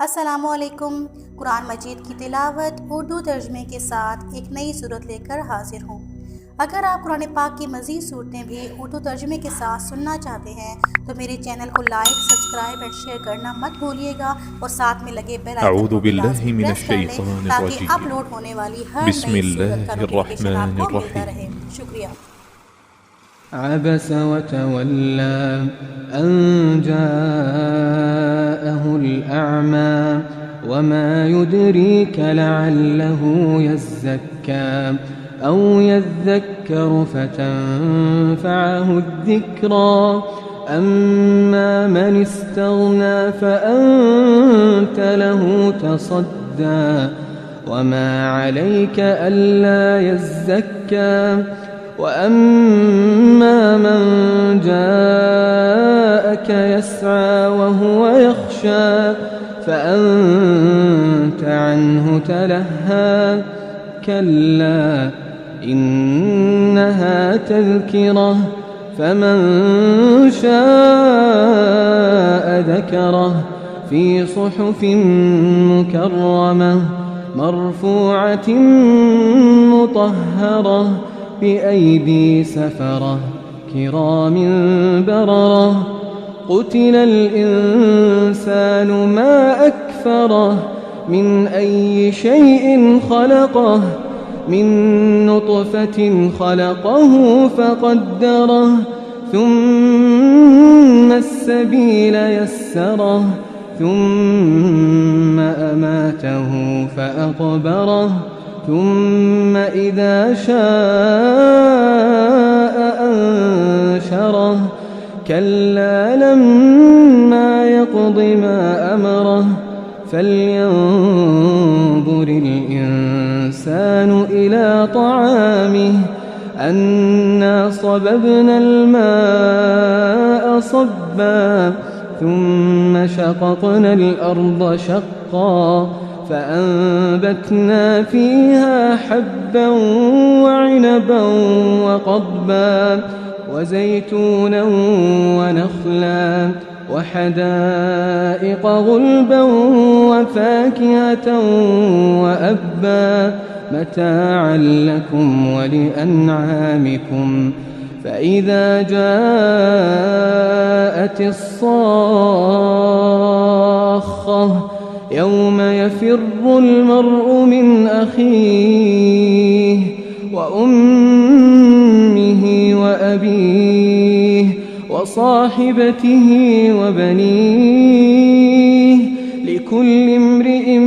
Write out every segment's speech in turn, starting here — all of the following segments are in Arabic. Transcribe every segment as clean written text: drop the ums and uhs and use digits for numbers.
अस्सलामुअलैकुम। कुरान मजीद की तिलावत उर्दू तर्जमे के साथ एक नई सूरत लेकर हाजिर हूँ। अगर आप कुरान पाक की मज़ीद सूरतें भी उर्दू तर्जमे के साथ सुनना चाहते हैं तो मेरे चैनल को लाइक, सब्सक्राइब और शेयर करना मत भूलिएगा और साथ में लगे बेल आइकन को भी लाज़मी प्रेस कर लें ताकि अपलोड होने वाली हर नई सूरत का नोटिफिकेशन आपको मिलता रहे। शुक्रिया। عبس وتولى أن جاءه الأعمى وما يدريك لعله يزكى أو يذكر فتنفعه الذكرى أما من استغنى فأنت له تصدى وما عليك ألا يزكى وأما من جاءك يسعى وهو يخشى فأنت عنه تلهى كلا إنها تذكرة فمن شاء ذكره في صحف مكرمة مرفوعة مطهرة بأيدي سفرة كرام بررة قتل الإنسان ما أكفره من أي شيء خلقه من نطفة خلقه فقدره ثم السبيل يسره ثم أماته فأقبره ثم إذا شاء أنشره كلا لما يقض ما أمره فلينظر الإنسان إلى طعامه أنا صببنا الماء صبا ثم شققنا الأرض شقا فأنبتنا فيها حبا وعنبا وقضبا وزيتونا ونخلا وحدائق غلبا وفاكهة وأبا متاعا لكم ولأنعامكم فإذا جاءت الصاخة يوم يفر المرء من أخيه وأمه وأبيه وصاحبته وبنيه لكل امرئ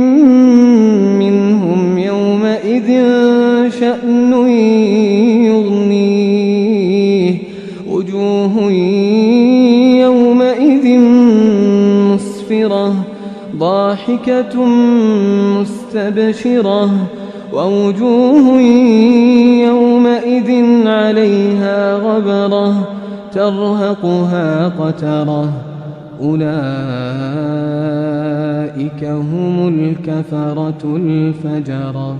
منهم يومئذ شأن يغنيه وجوه يومئذ مسفرة ضاحكة مستبشرة ووجوه يومئذ عليها غبرة ترهقها قترة أولئك هم الكفرة الفجرة.